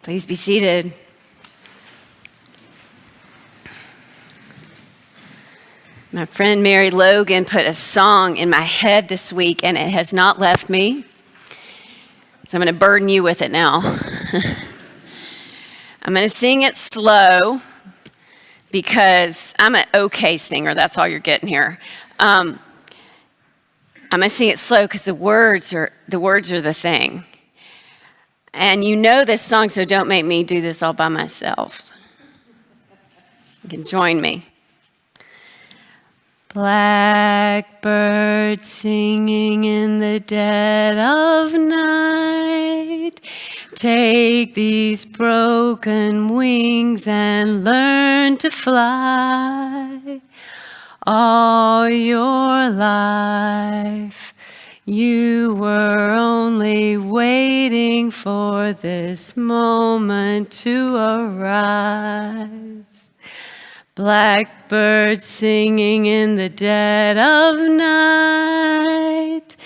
Please be seated. My friend Mary Logan put a song in my head this week, and it has not left me. So I'm going to burden you with it now. I'm going to sing it slow because I'm an okay singer. That's all you're getting here. I'm going to sing it slow because the words are the thing. And you know this song, so don't make me do this all by myself. You can join me. Blackbird singing in the dead of night, take these broken wings and learn to fly. All your life you were only waiting for this moment to arise. Blackbird singing in the dead of night,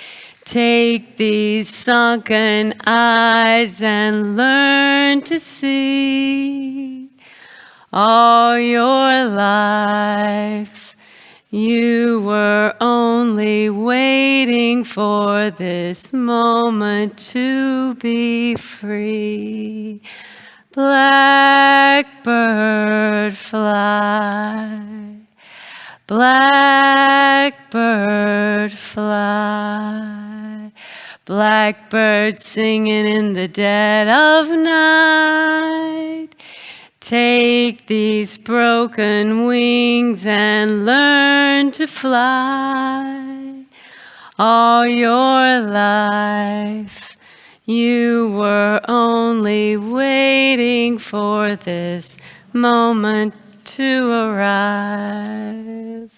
take these sunken eyes and learn to see. All your life you were only waiting for this moment to be free. Blackbird fly, blackbird fly, blackbird singing in the dead of night. Take these broken wings and learn to fly. All your life you were only waiting for this moment to arrive.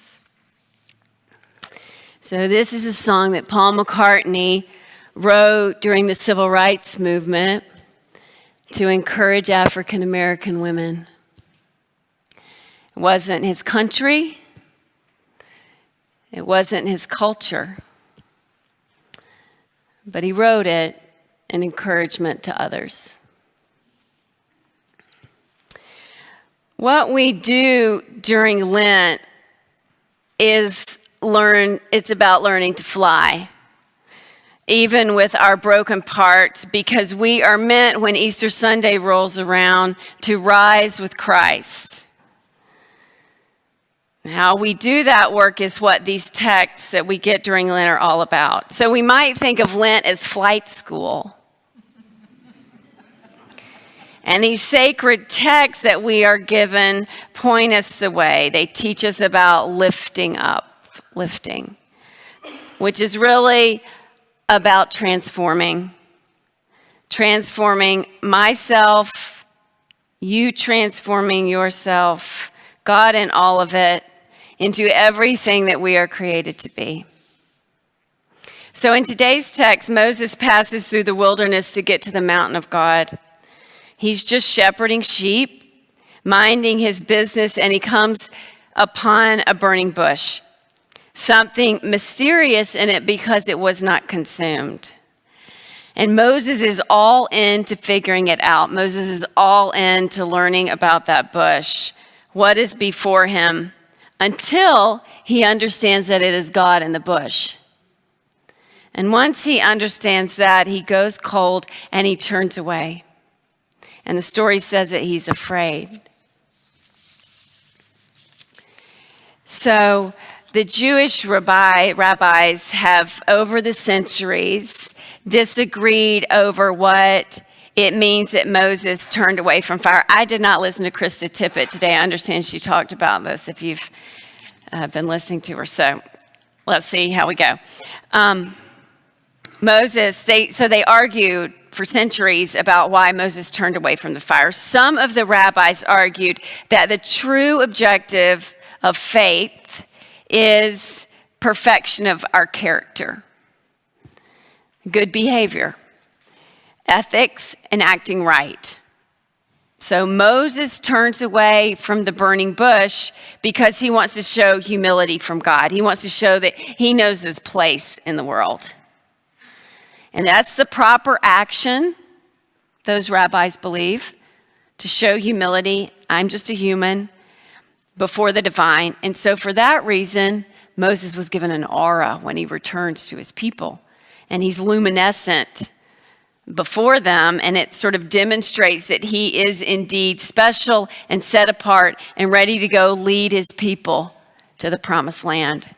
So this is a song that Paul McCartney wrote during the Civil Rights Movement to encourage African American women. It wasn't his country. It wasn't his culture. But he wrote it an encouragement to others. What we do during Lent is it's about learning to fly, even with our broken parts, because we are meant, when Easter Sunday rolls around, to rise with Christ. How we do that work is what these texts that we get during Lent are all about. So we might think of Lent as flight school. And these sacred texts that we are given point us the way. They teach us about lifting, which is really about transforming myself, you transforming yourself, God in all of it, into everything that we are created to be. So in today's text, Moses passes through the wilderness to get to the mountain of God. He's just shepherding sheep, minding his business, and he comes upon a burning bush. Something mysterious in it because it was not consumed. And Moses is all in to figuring it out. Moses is all in to learning about that bush, what is before him, until he understands that it is God in the bush. And once he understands that, he goes cold and he turns away. And the story says that he's afraid. So the Jewish rabbis have, over the centuries, disagreed over what it means that Moses turned away from fire. I did not listen to Krista Tippett today. I understand she talked about this if you've been listening to her. So let's see how we go. They argued for centuries about why Moses turned away from the fire. Some of the rabbis argued that the true objective of faith is perfection of our character, good behavior, ethics, and acting right. So Moses turns away from the burning bush because he wants to show humility from God. He wants to show that he knows his place in the world. And that's the proper action, those rabbis believe, to show humility. I'm just a human before the divine. And so for that reason, Moses was given an aura when he returns to his people. And he's luminescent before them, and it sort of demonstrates that he is indeed special and set apart and ready to go lead his people to the promised land.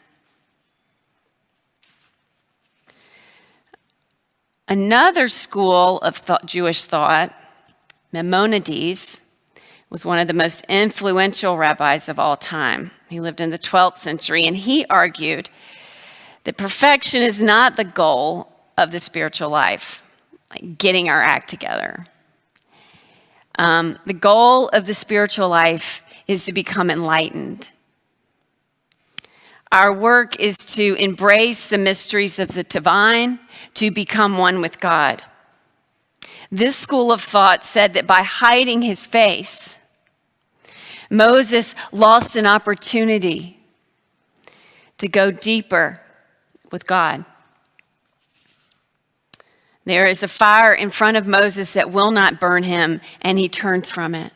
Another school of Jewish thought, Maimonides, was one of the most influential rabbis of all time. He lived in the 12th century, and he argued that perfection is not the goal of the spiritual life, like getting our act together. The goal of the spiritual life is to become enlightened. Our work is to embrace the mysteries of the divine, to become one with God. This school of thought said that by hiding his face, Moses lost an opportunity to go deeper with God. There is a fire in front of Moses that will not burn him, and he turns from it.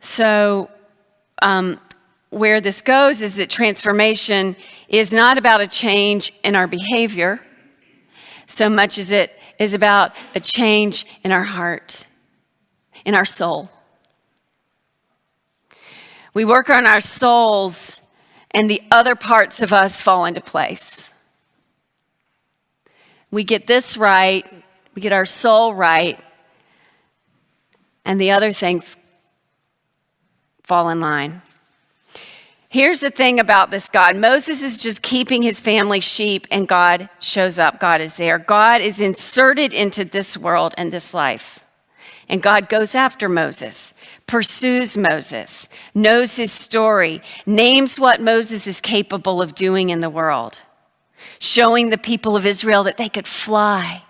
So, where this goes is that transformation is not about a change in our behavior so much as it is about a change in our heart, in our soul. We work on our souls, and the other parts of us fall into place. We get this right, we get our soul right, and the other things fall in line. Here's the thing about this God. Moses is just keeping his family sheep, and God shows up. God is there. God is inserted into this world and this life. And God goes after Moses, pursues Moses, knows his story, names what Moses is capable of doing in the world, showing the people of Israel that they could fly.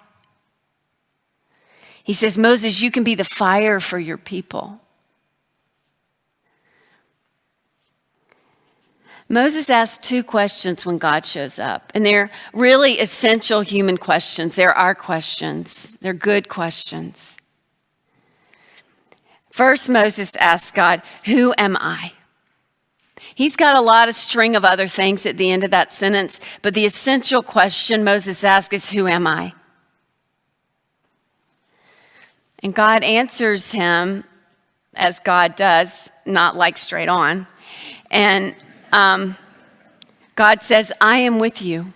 He says, Moses, you can be the fire for your people. Moses asks two questions when God shows up, and they're really essential human questions. They're our questions. They're good questions. First, Moses asks God, who am I? He's got a lot of string of other things at the end of that sentence, but the essential question Moses asks is, who am I? And God answers him, as God does, not like straight on. And God says, I am with you.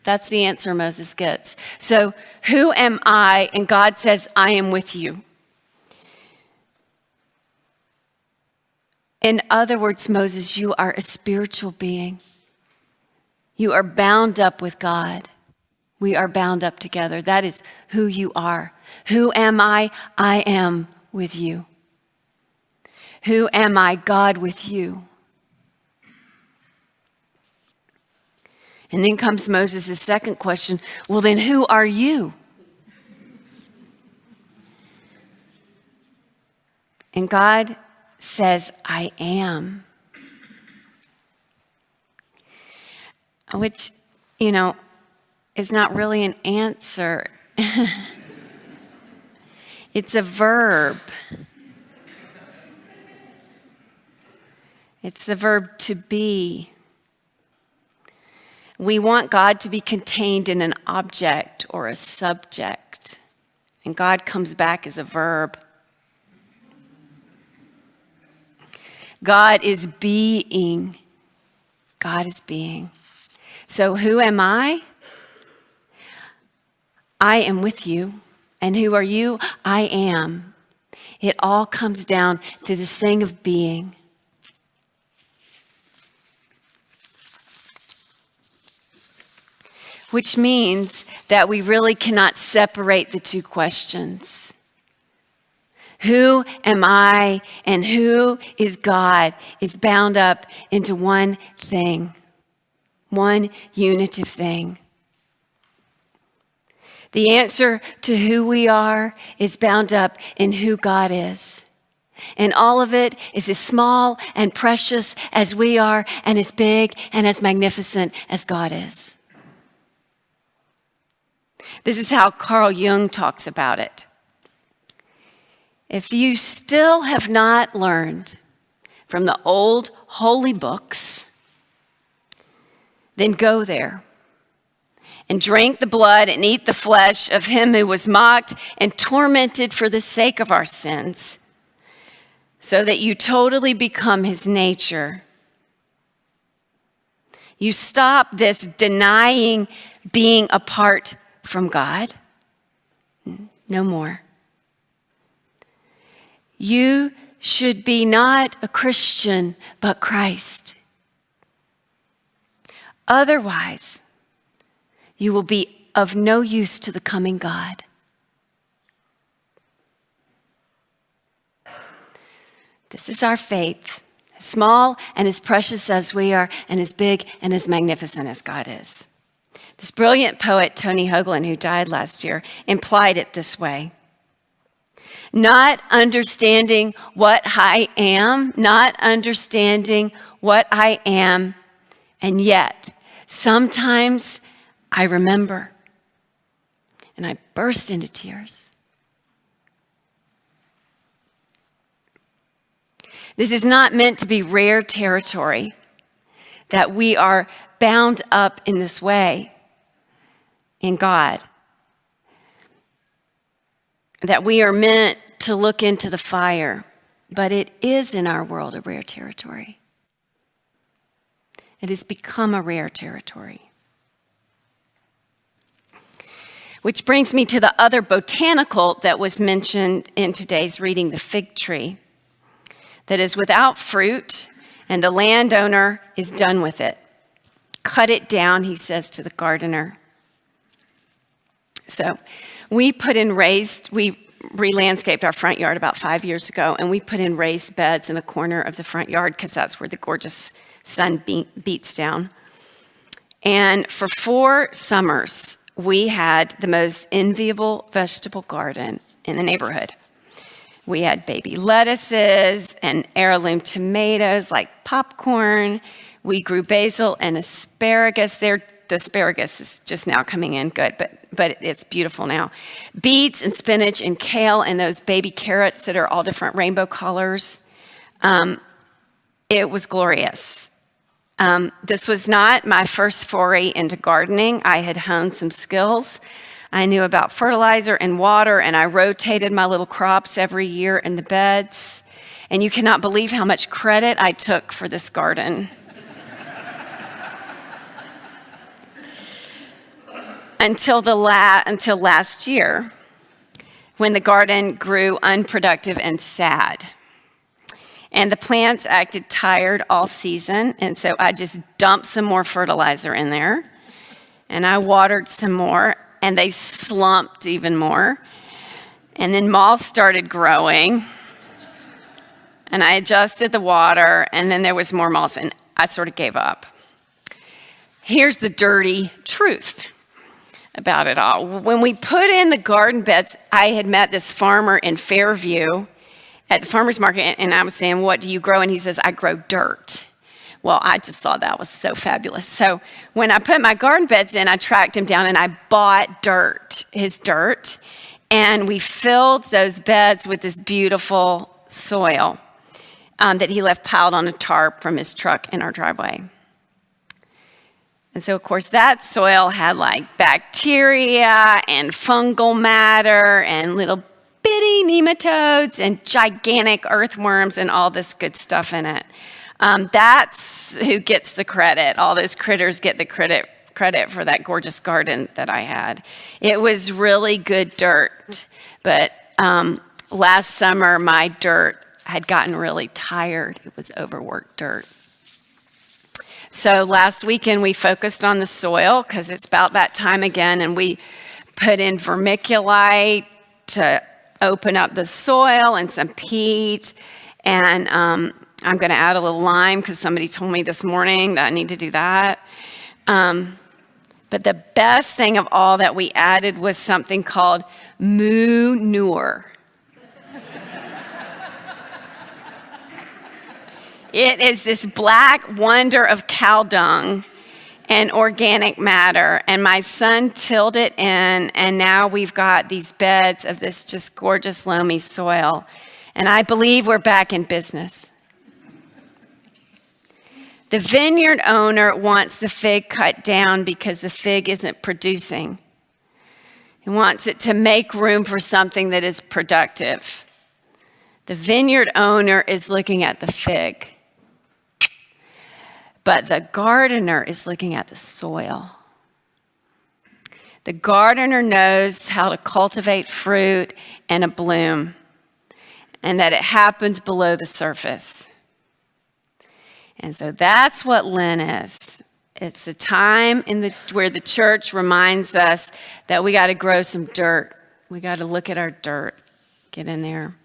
That's the answer Moses gets. So, who am I? And God says, I am with you. In other words, Moses, you are a spiritual being. You are bound up with God. We are bound up together. That is who you are. Who am I? I am with you. Who am I? God with you. And then comes Moses' second question. Well, then who are you? And God says, I am. Which, is not really an answer. It's a verb. It's the verb to be. We want God to be contained in an object or a subject, and God comes back as a verb. God is being. God is being. So who am I? I am with you. And who are you? I am. It all comes down to this thing of being. Which means that we really cannot separate the two questions. Who am I and who is God is bound up into one thing, one unitive thing. The answer to who we are is bound up in who God is. And all of it is as small and precious as we are, and as big and as magnificent as God is. This is how Carl Jung talks about it. If you still have not learned from the old holy books, then go there and drink the blood and eat the flesh of him who was mocked and tormented for the sake of our sins, so that you totally become his nature. You stop this denying being apart from God. No more. You should be not a Christian, but Christ. Otherwise, you will be of no use to the coming God. This is our faith, as small and as precious as we are, and as big and as magnificent as God is. This brilliant poet, Tony Hoagland, who died last year, implied it this way. Not understanding what I am, and yet sometimes I remember and I burst into tears. This is not meant to be rare territory, that we are bound up in this way in God, that we are meant to look into the fire, but it is in our world a rare territory. It has become a rare territory. Which brings me to the other botanical that was mentioned in today's reading, the fig tree, that is without fruit, and the landowner is done with it. Cut it down, he says to the gardener. So we re-landscaped our front yard about 5 years ago, and we put in raised beds in a corner of the front yard because that's where the gorgeous sun beats down. And for 4 summers, we had the most enviable vegetable garden in the neighborhood. We had baby lettuces and heirloom tomatoes like popcorn. We grew basil and asparagus. The asparagus is just now coming in good, but it's beautiful now. Beets and spinach and kale and those baby carrots that are all different rainbow colors. It was glorious. This was not my first foray into gardening. I had honed some skills. I knew about fertilizer and water, and I rotated my little crops every year in the beds. And you cannot believe how much credit I took for this garden. Until last year, when the garden grew unproductive and sad. And the plants acted tired all season, and so I just dumped some more fertilizer in there, and I watered some more, and they slumped even more. And then moths started growing, and I adjusted the water, and then there was more moths, and I sort of gave up. Here's the dirty truth about it all. When we put in the garden beds, I had met this farmer in Fairview at the farmer's market, and I was saying, "What do you grow?" And he says, "I grow dirt." Well, I just thought that was so fabulous. So when I put my garden beds in, I tracked him down and I bought his dirt, and we filled those beds with this beautiful soil that he left piled on a tarp from his truck in our driveway. And so, of course, that soil had like bacteria and fungal matter and little bitty nematodes and gigantic earthworms and all this good stuff in it. That's who gets the credit. All those critters get the credit for that gorgeous garden that I had. It was really good dirt, but last summer my dirt had gotten really tired. It was overworked dirt. So last weekend we focused on the soil because it's about that time again, and we put in vermiculite to open up the soil and some peat, and I'm going to add a little lime because somebody told me this morning that I need to do that. But the best thing of all that we added was something called moo-nure. It is this black wonder of cow dung and organic matter. And my son tilled it in, and now we've got these beds of this just gorgeous loamy soil. And I believe we're back in business. The vineyard owner wants the fig cut down because the fig isn't producing. He wants it to make room for something that is productive. The vineyard owner is looking at the fig. But the gardener is looking at the soil. The gardener knows how to cultivate fruit and a bloom, and that it happens below the surface. And so that's what Lent is. It's a time where the church reminds us that we got to grow some dirt. We got to look at our dirt, get in there.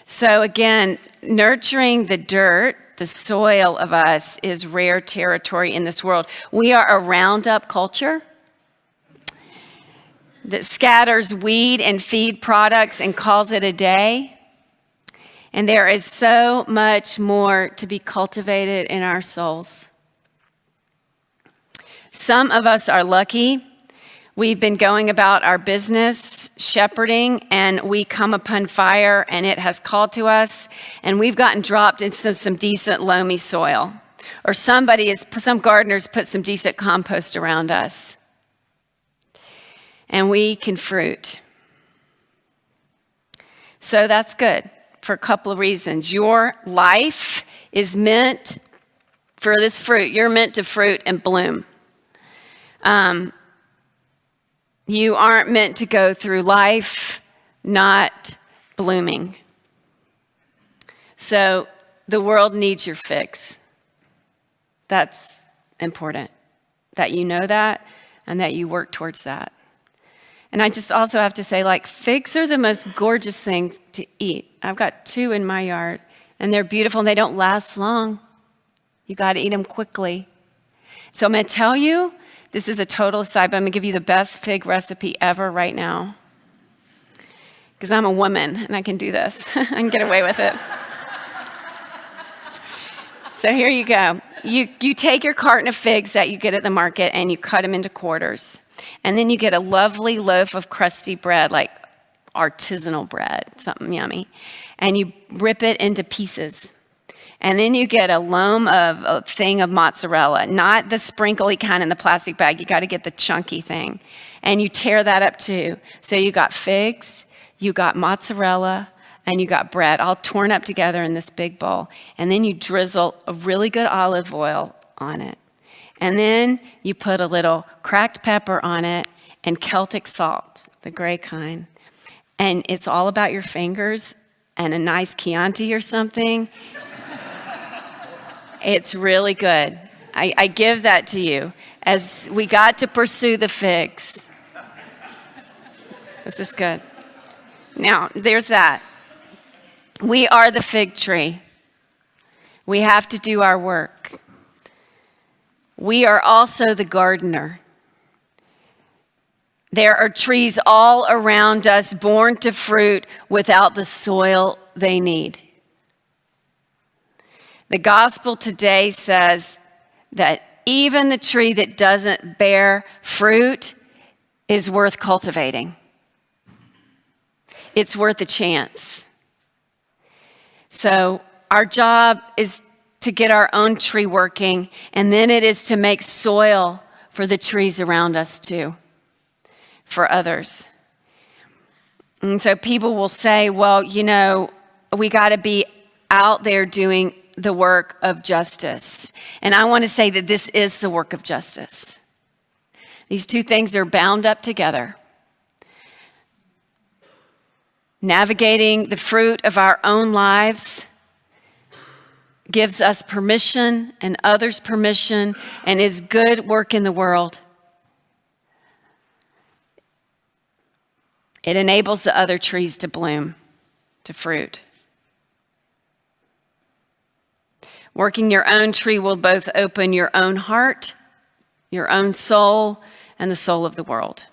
So again, nurturing the dirt, the soil of us, is rare territory in this world. We are a roundup culture that scatters weed and feed products and calls it a day. And there is so much more to be cultivated in our souls. Some of us are lucky. We've been going about our business, shepherding, and we come upon fire, and it has called to us, and we've gotten dropped into some decent loamy soil. Or some gardeners put some decent compost around us. And we can fruit. So that's good for a couple of reasons. Your life is meant for this fruit. You're meant to fruit and bloom. You aren't meant to go through life not blooming. So the world needs your figs. That's important, that you know that and that you work towards that. And I just also have to say, figs are the most gorgeous thing to eat. I've got 2 in my yard, and they're beautiful, and they don't last long. You got to eat them quickly. So I'm going to tell you, this is a total aside, but I'm going to give you the best fig recipe ever right now. Because I'm a woman, and I can do this. I can get away with it. So here you go. You take your carton of figs that you get at the market, and you cut them into quarters. And then you get a lovely loaf of crusty bread, like artisanal bread, something yummy. And you rip it into pieces. And then you get a thing of mozzarella, not the sprinkly kind in the plastic bag. You got to get the chunky thing. And you tear that up too. So you got figs, you got mozzarella, and you got bread all torn up together in this big bowl. And then you drizzle a really good olive oil on it. And then you put a little cracked pepper on it and Celtic salt, the gray kind. And it's all about your fingers and a nice Chianti or something. It's really good. I give that to you as we got to pursue the figs. This is good. Now, there's that. We are the fig tree. We have to do our work. We are also the gardener. There are trees all around us born to fruit without the soil they need. The gospel today says that even the tree that doesn't bear fruit is worth cultivating. It's worth a chance. So our job is to get our own tree working, and then it is to make soil for the trees around us too, for others. And so people will say, well, we got to be out there doing the work of justice. And I want to say that this is the work of justice. These two things are bound up together. Navigating the fruit of our own lives gives us permission and others permission and is good work in the world. It enables the other trees to bloom, to fruit. Working your own tree will both open your own heart, your own soul, and the soul of the world.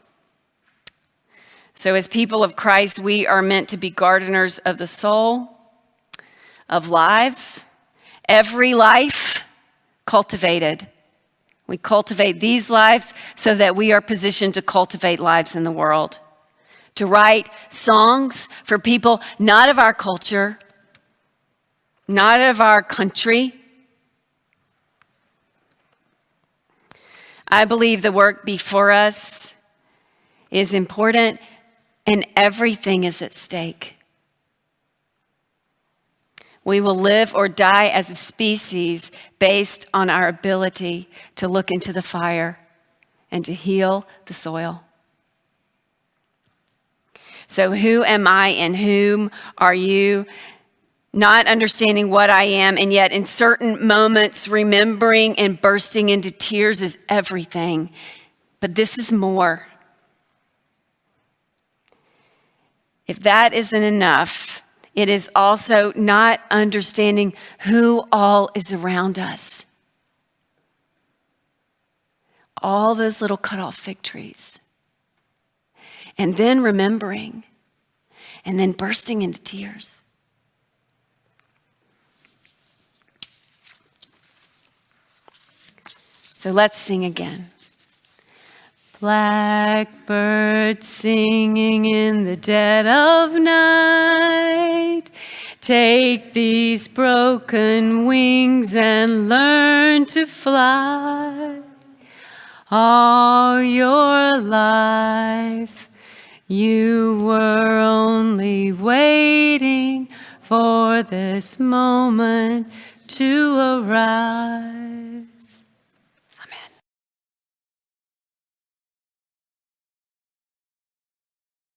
So as people of Christ, we are meant to be gardeners of the soul, of lives, Every life cultivated. We cultivate these lives so that we are positioned to cultivate lives in the world. To write songs for people not of our culture, not of our country. I believe the work before us is important and everything is at stake. We will live or die as a species based on our ability to look into the fire and to heal the soil. So who am I and whom are you? Not understanding what I am, and yet in certain moments, remembering and bursting into tears is everything. But this is more. If that isn't enough, it is also not understanding who all is around us. All those little cut off fig trees. And then remembering, and then bursting into tears. So let's sing again. Blackbird singing in the dead of night, take these broken wings and learn to fly. All your life you were only waiting for this moment to arrive.